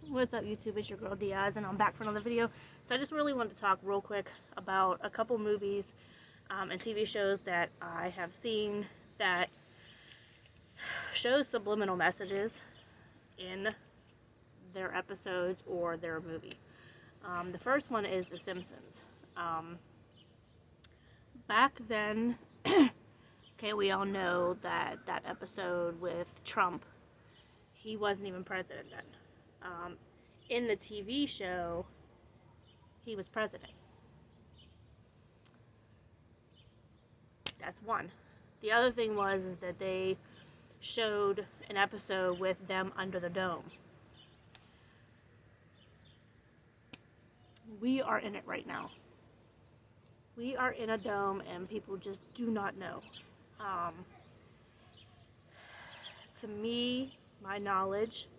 What's up, YouTube? It's your girl Diaz, and I'm back for another video. So I just really wanted to talk real quick about a couple movies and TV shows that I have seen that show subliminal messages in their episodes or their movie. The first one is The Simpsons. Back then, okay, we all know that episode with Trump, he wasn't even president then. In the TV show, he was president. That's one. The other thing was is that they showed an episode with them under the dome. We are in it right now. We are in a dome and people just do not know. To me, my knowledge,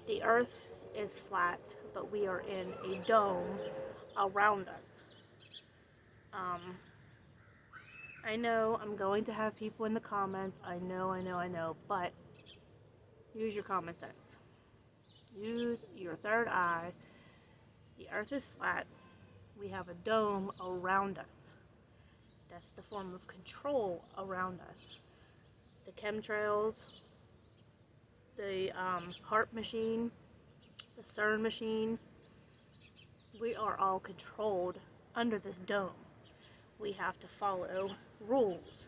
the earth is flat, but we are in a dome around us. I know I'm going to have people in the comments. I know, but use your common sense. Use your third eye. The earth is flat. We have a dome around us. That's the form of control around us. The chemtrails, the HARP machine, the CERN machine, we are all controlled under this dome. We have to follow rules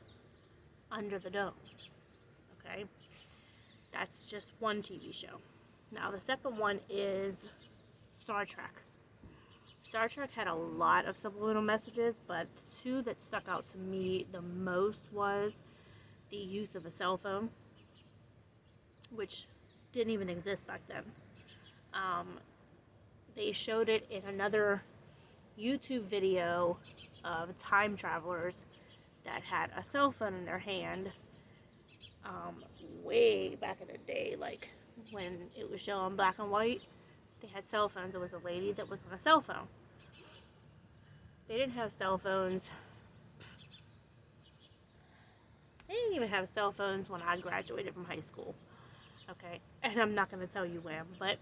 under the dome. Okay? That's just one TV show. Now the second one is Star Trek. Star Trek had a lot of subliminal messages, but the two that stuck out to me the most was the use of a cell phone, which didn't even exist back then. They showed it in another YouTube video of time travelers that had a cell phone in their hand way back in the day, like when it was shown black and white. They had cell phones. There was a lady that was on a cell phone. They didn't have cell phones. They didn't even have cell phones when I graduated from high school. Okay, and I'm not going to tell you when, but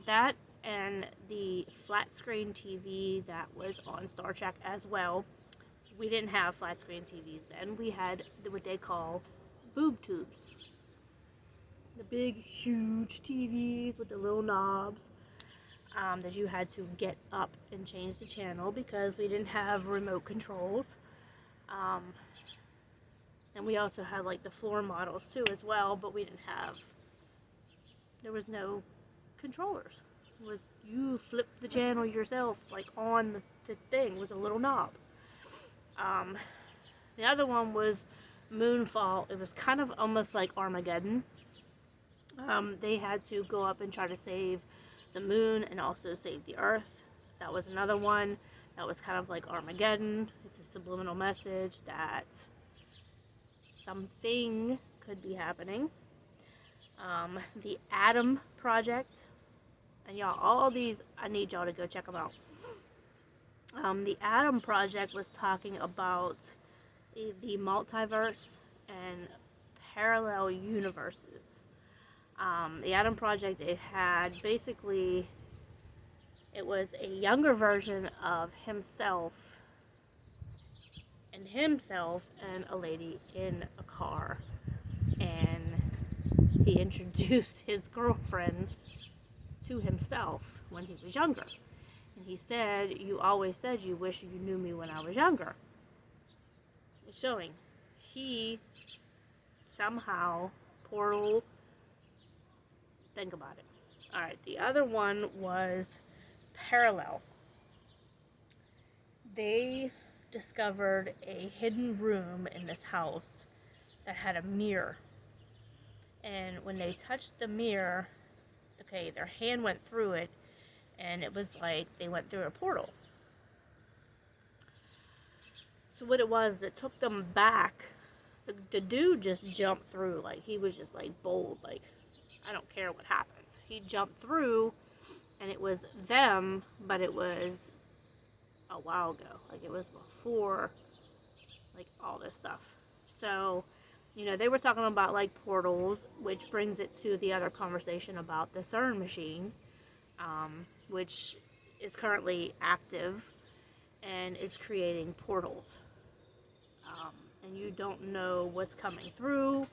that and the flat screen TV that was on Star Trek as well. We didn't have flat screen TVs then. We had what they call boob tubes. The big, huge TVs with the little knobs that you had to get up and change the channel because we didn't have remote controls. And we also had like the floor models too as well, but we didn't have, there was no controllers. It was, you flip the channel yourself, like on the thing. It was a little knob. The other one was Moonfall. It was kind of almost like Armageddon. They had to go up and try to save the moon and also save the earth. That was another one that was kind of like Armageddon. It's a subliminal message that something could be happening. The Adam Project, and y'all, all these, I need y'all to go check them out. The Adam Project was talking about the multiverse and parallel universes. The Adam Project, it had basically, it was a younger version of himself and a lady in a car, and he introduced his girlfriend to himself when he was younger, and he said, "You always said you wish you knew me when I was younger." It's showing he somehow portal. Think about it. All right, the other one was Parallel. They discovered a hidden room in this house that had a mirror, and when they touched the mirror, okay, their hand went through it, and it was like they went through a portal. So what it was that took them back, the dude just jumped through, like he was just like bold, like I don't care what happens. He jumped through, and it was them, but it was a while ago. Like it was before, like all this stuff. So They were talking about like portals, which brings it to the other conversation about the CERN machine, which is currently active and is creating portals. And you don't know what's coming through,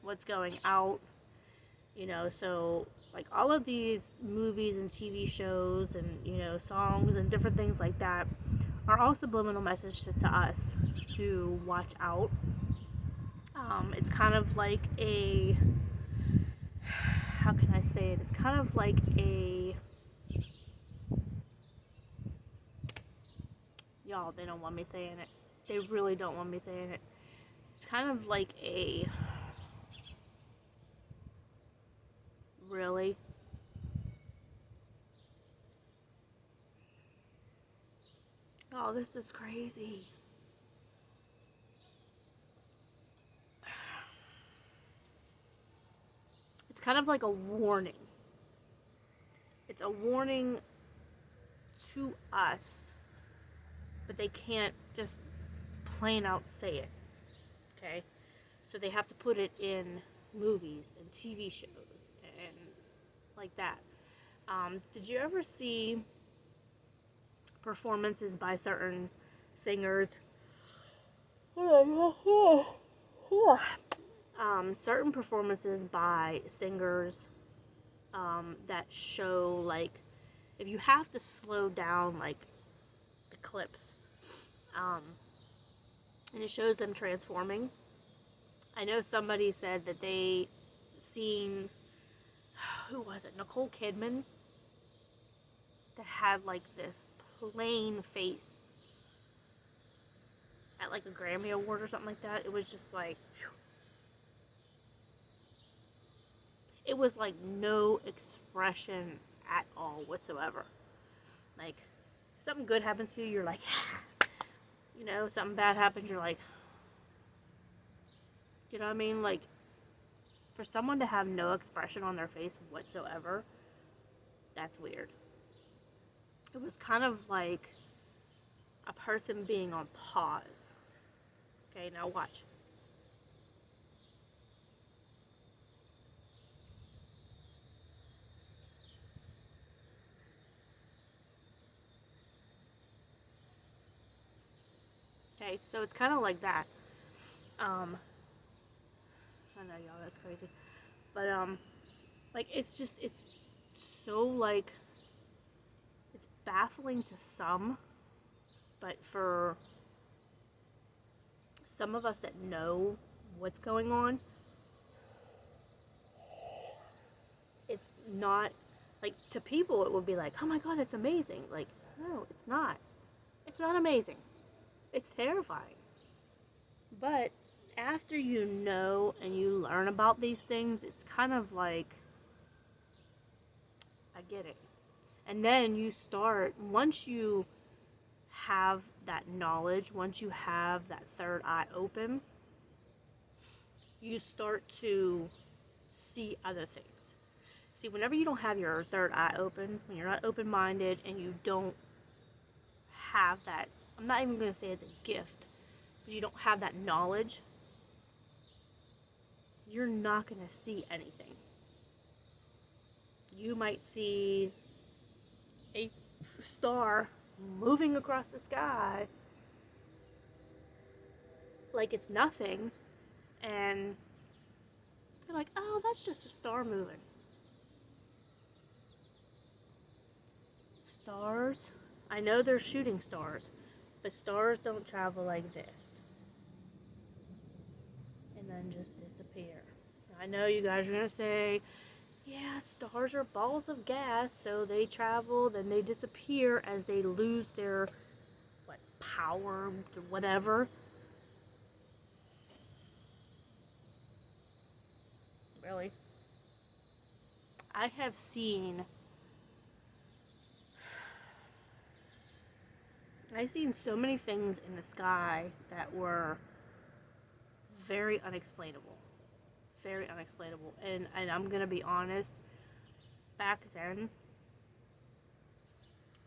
what's going out, so like all of these movies and TV shows and, songs and different things like that are all subliminal messages to us to watch out. It's kind of like how can I say it? It's kind of like y'all, they don't want me saying it. They really don't want me saying it. It's kind of like really? Oh, this is crazy. It's kind of like a warning. It's a warning to us, but they can't just plain out say it. Okay? So they have to put it in movies and TV shows and like that. Did you ever see performances by certain singers? Certain performances by singers that show, like, if you have to slow down, like, the clips, and it shows them transforming. I know somebody said that they seen, who was it, Nicole Kidman, that had, like, this plain face at, like, a Grammy Award or something like that. It was just like, it was like no expression at all whatsoever. Like, something good happens to you, you're like, something bad happens, you're like, you know what I mean? Like, for someone to have no expression on their face whatsoever, that's weird. It was kind of like a person being on pause. Okay, now watch. Okay, so it's kind of like that. I know, y'all, that's crazy. But, like, it's so, like, it's baffling to some, but for some of us that know what's going on, it's not, like, to people it would be like, oh my god, it's amazing. Like, no, it's not. It's not amazing. It's terrifying. But after you know and you learn about these things, it's kind of like, I get it. And then you start, once you have that knowledge, once you have that third eye open, you start to see other things. See, whenever you don't have your third eye open, when you're not open-minded and you don't have that, I'm not even going to say it's a gift, but you don't have that knowledge, you're not going to see anything. You might see a star moving across the sky like it's nothing, and you're like, oh, that's just a star moving. Stars, I know they're shooting stars, but stars don't travel like this and then just disappear. I know you guys are going to say, yeah, stars are balls of gas, so they travel, then they disappear as they lose their, power, whatever. Really? I have seen, I've seen so many things in the sky that were very unexplainable. Very unexplainable. And I'm going to be honest, back then,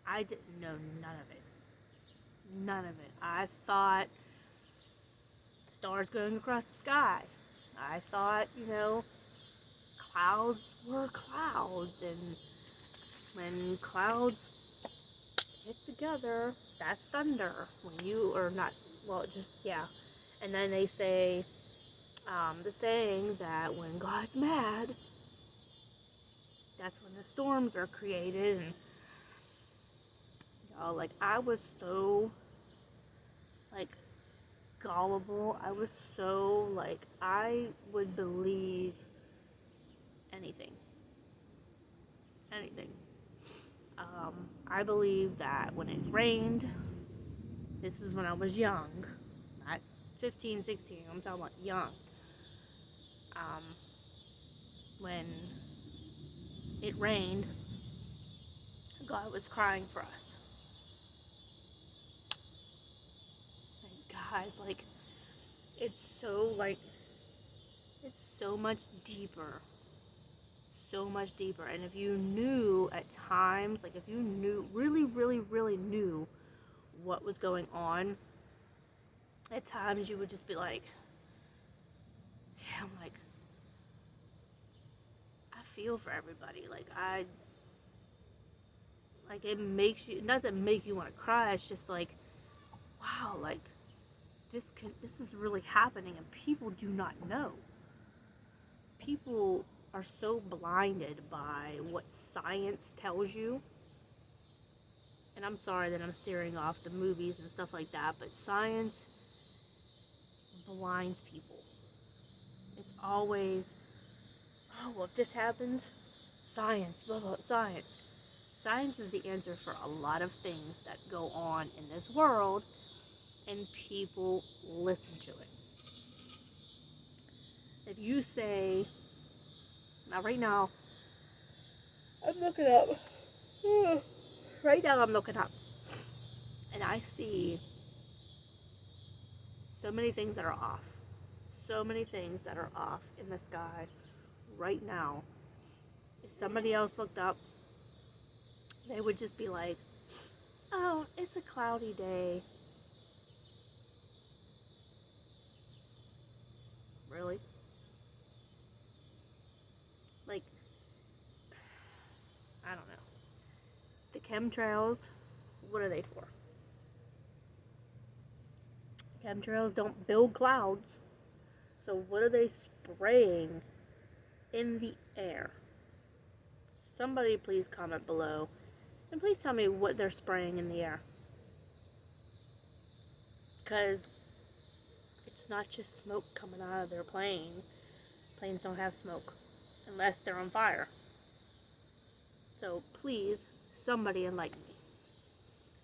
I didn't know none of it. None of it. I thought stars going across the sky. I thought, clouds were clouds, and when clouds hit together, that's thunder. When you are not, well, just, yeah. And then they say, the saying that when God's mad, that's when the storms are created. And, like, I was so, like, gullible. I was so, like, I would believe anything. Anything. I believe that when it rained, this is when I was young, not 15, 16, I'm talking about young. Um, when it rained, God was crying for us. And guys, like, it's so, like, it's so much deeper. So much deeper. And if you knew at times, like, if you knew, really, really, really knew what was going on, at times you would just be like, yeah, I'm like, I feel for everybody. Like, it doesn't make you want to cry. It's just like, wow, like, this is really happening, and people do not know. People are so blinded by what science tells you. And I'm sorry that I'm steering off the movies and stuff like that, but science blinds people. It's always, oh, well, if this happens, science, blah, blah, science. Science is the answer for a lot of things that go on in this world, and people listen to it. If you say, now right now, I'm looking up. Right now I'm looking up. And I see so many things that are off. So many things that are off in the sky right now. If somebody else looked up, they would just be like, oh, it's a cloudy day. Really? Like, I don't know. The chemtrails, what are they for? Chemtrails don't build clouds. So what are they spraying in the air? Somebody please comment below. And please tell me what they're spraying in the air. Because it's not just smoke coming out of their plane. Planes don't have smoke unless they're on fire. So please, somebody enlighten me.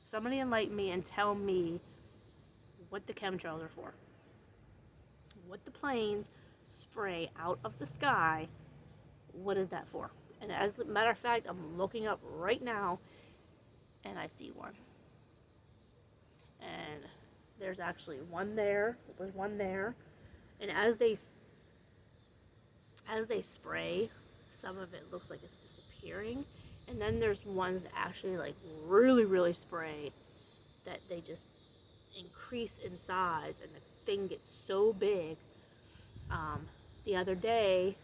Somebody enlighten me and tell me what the chemtrails are for. What the planes spray out of the sky, what is that for? And as a matter of fact, I'm looking up right now and I see one. And there's actually one there. There was one there. And as they spray, some of it looks like it's disappearing. And then there's ones that actually like really, really spray that they just increase in size and the thing gets so big. The other day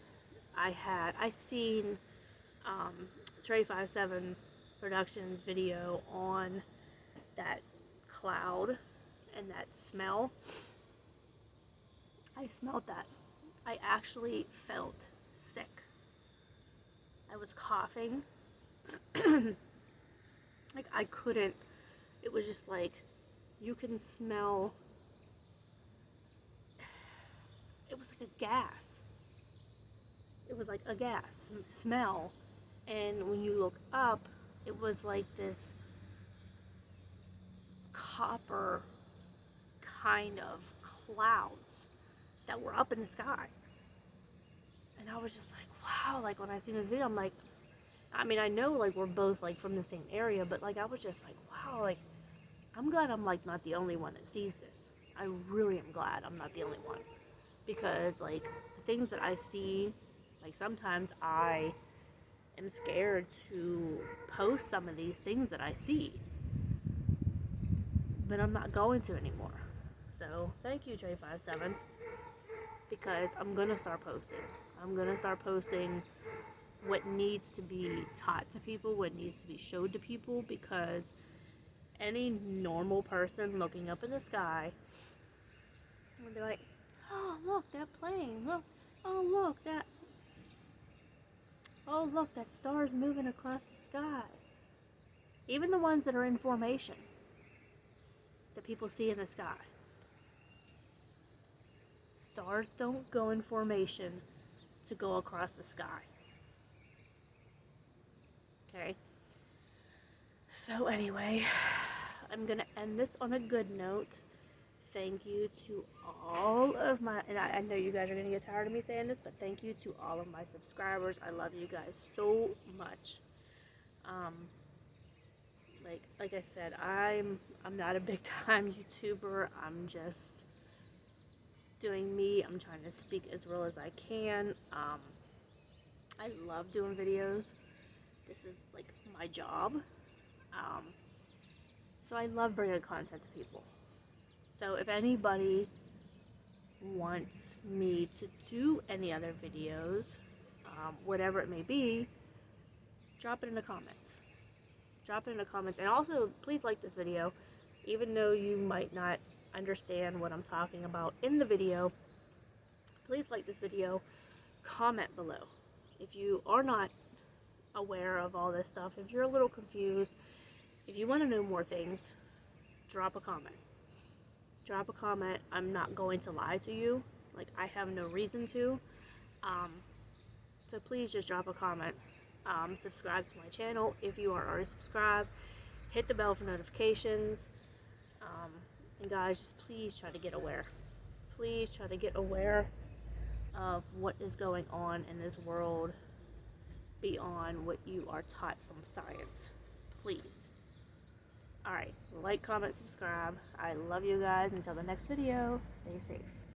I seen Trey 57 Productions video on that cloud and that smell. I smelled that. I actually felt sick. I was coughing. Like I couldn't, it was just like, you can smell, it was like a gas. It was like a gas smell. And when you look up, it was like this copper kind of clouds that were up in the sky. And I was just like, wow, like when I seen this video, I'm like, I mean, I know like we're both like from the same area, but like I was just like, wow, like I'm glad I'm like not the only one that sees this. I really am glad I'm not the only one. Because like the things that I see, like sometimes I am scared to post some of these things that I see. But I'm not going to anymore. So thank you, Trey 57. because I'm going to start posting. I'm going to start posting what needs to be taught to people, what needs to be showed to people, because any normal person looking up in the sky would be like, oh, look, that plane. Look, oh, look, that star's moving across the sky. Even the ones that are in formation that people see in the sky. Stars don't go in formation to go across the sky. Okay? So anyway, I'm going to end this on a good note. Thank you to all of my, and I know you guys are going to get tired of me saying this, but thank you to all of my subscribers. I love you guys so much. Like I said, I'm not a big time YouTuber. I'm just doing me. I'm trying to speak as real as I can. I love doing videos. This is like my job. So I love bringing content to people. So if anybody wants me to do any other videos, whatever it may be, drop it in the comments. Drop it in the comments. And also, please like this video. Even though you might not understand what I'm talking about in the video, please like this video. Comment below. If you are not aware of all this stuff, if you're a little confused, if you want to know more things, drop a comment. Drop a comment. I'm not going to lie to you. Like, I have no reason to. So please just drop a comment. Subscribe to my channel if you are already subscribed. Hit the bell for notifications. And guys, just please try to get aware. Please try to get aware of what is going on in this world beyond what you are taught from science. Please. Alright, like, comment, subscribe. I love you guys. Until the next video, stay safe.